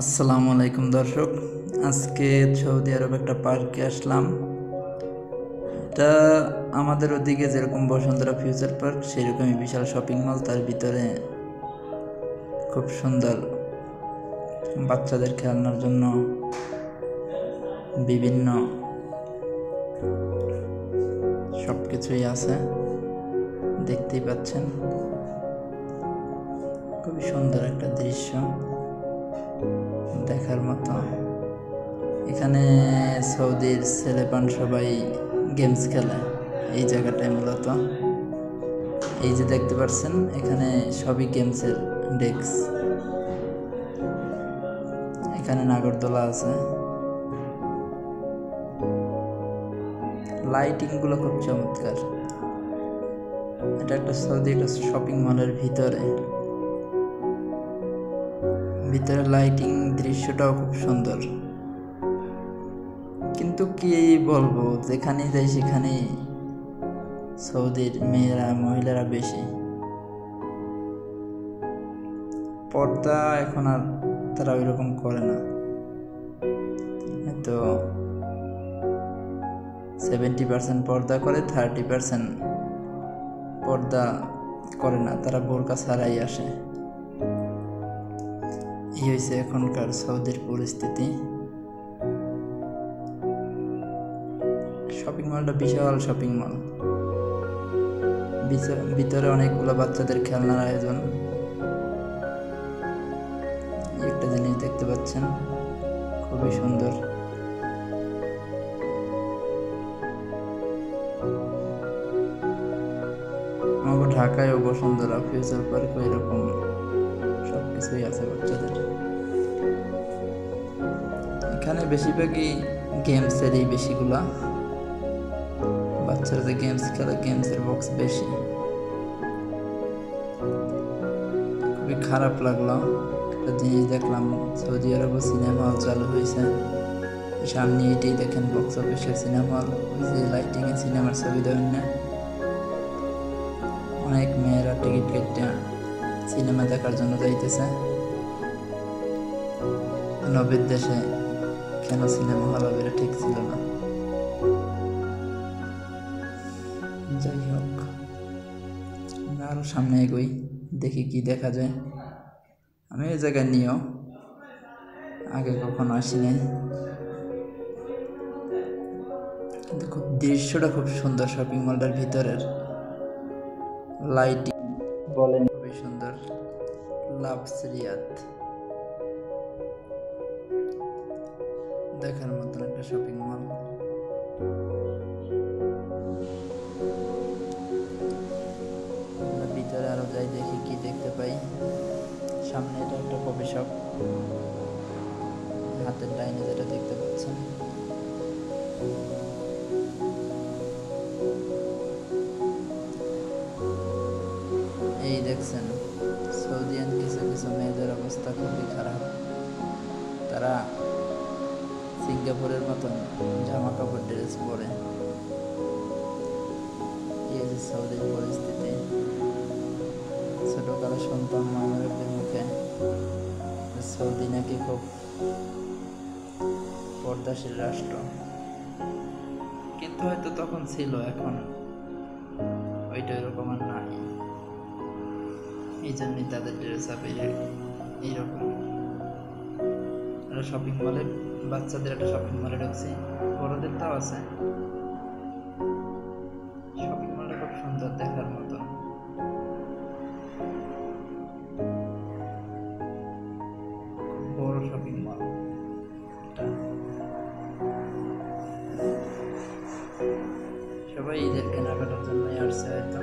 আসসালামু আলাইকুম দর্শক, আজকে সৌদি আরব একটা পার্কে আসলাম। এটা আমাদের ওদিকে যেরকম বসুন্ধরা ফিউচার পার্ক সেরকমই বিশাল শপিং মল, তার ভিতরে খুব সুন্দর বাচ্চাদের খেলনার জন্য বিভিন্ন সব কিছুই আছে, দেখতেই পাচ্ছেন। খুবই সুন্দর একটা দৃশ্য, দেখার মতো। এখানে সৌদির ছেলেপান সবাই গেমস খেলে এই জায়গাটায় মূলত। এই যে দেখতে পাচ্ছেন, এখানে সবই গেমসের ডেস্ক। এখানে নাগরদোলা আছে, লাইটিং গুলো খুব চমৎকার। এটা একটা সৌদি একটা শপিং মলের ভিতরে লাইটিং দৃশ্যটাও খুব সুন্দর। কিন্তু কি বলবো, যেখানে যাই সেখানে সৌদির মহিলারা বেশি পর্দা এখন আর তারা ওই রকম করে না। হয়তো 70% পর্দা করে, 30% পর্দা করে না, তারা বোরকা ছাড়াই আসে। এই হয়েছে এখনকার সৌদির পরিস্থিতি। শপিং মলটা বিশাল শপিং মল, ভিতরে অনেকগুলো বাচ্চাদের খেলনার আয়োজন। একটা জিনিস দেখতে পাচ্ছেন, খুবই সুন্দর। আমাকে ঢাকায়ও বসুন্ধরা ফিউচার পার্ক এরকম সবকিছুই আছে বাচ্চাদের। এখানে বেশিরভাগই গেমসেরই বেশিগুলা, বাচ্চারা যে গেমস খেলে গেমসের বক্স বেশি। খুবই খারাপ লাগলো একটা জিনিস দেখলাম, সৌদি আরবে সিনেমা হল চালু হয়েছে। সামনে এটাই দেখেন বক্স অফিসের সিনেমা হল, যে লাইটিং এ সিনেমার ছবি দেবেন না। অনেক মেয়েরা টিকিট কেটে সিনেমা দেখার জন্য যাইতেছে। নবীর দেশে কেন সিনেমা হল হবে ঠিক ছিল না। যাই হোক, আরো সামনে এগোই, দেখি কি দেখা যায়। আমি ওই জায়গায় নিয়েও আগে কখনো আসিনি, কিন্তু খুব দৃশ্যটা খুব সুন্দর। শপিং মলটার ভিতরের লাইটিং বলেন খুবই সুন্দর। লাভস রিয়াদ দেখার মতন একটা শপিং মল। ভিতরে আরো যাই, দেখি কি দেখতে পাই। সামনে এটা একটা কফি শপ, হাতের ডাইনে যেটা দেখতে পাচ্ছেন। এই দেখছেন, সৌদিয়ান কিছু কিছু মেয়েদের অবস্থা খুবই খারাপ। তারা সিঙ্গাপুরের মতন জামা কাপড় ড্রেস পরে। এই যে সৌদির পরিস্থিতি, ছোটকালে শুনতাম মামার মুখে সৌদি নাকি খুব পর্দাশীল রাষ্ট্র, কিন্তু হয়তো তখন ছিল, এখন ওইটা এরকম আর নাই। এই জন্যই তাদের ড্রেস আপ এইরকম। শপিং মলে বাচ্চাদের একটা শপিং মলে ঢুকছি, বড়দের তাও আছে। শপিং মলটা খুব সুন্দর, দেখার মতন। বড় শপিং মল, সবাই ঈদের কেনাকাটার জন্যই আসছে হয়তো।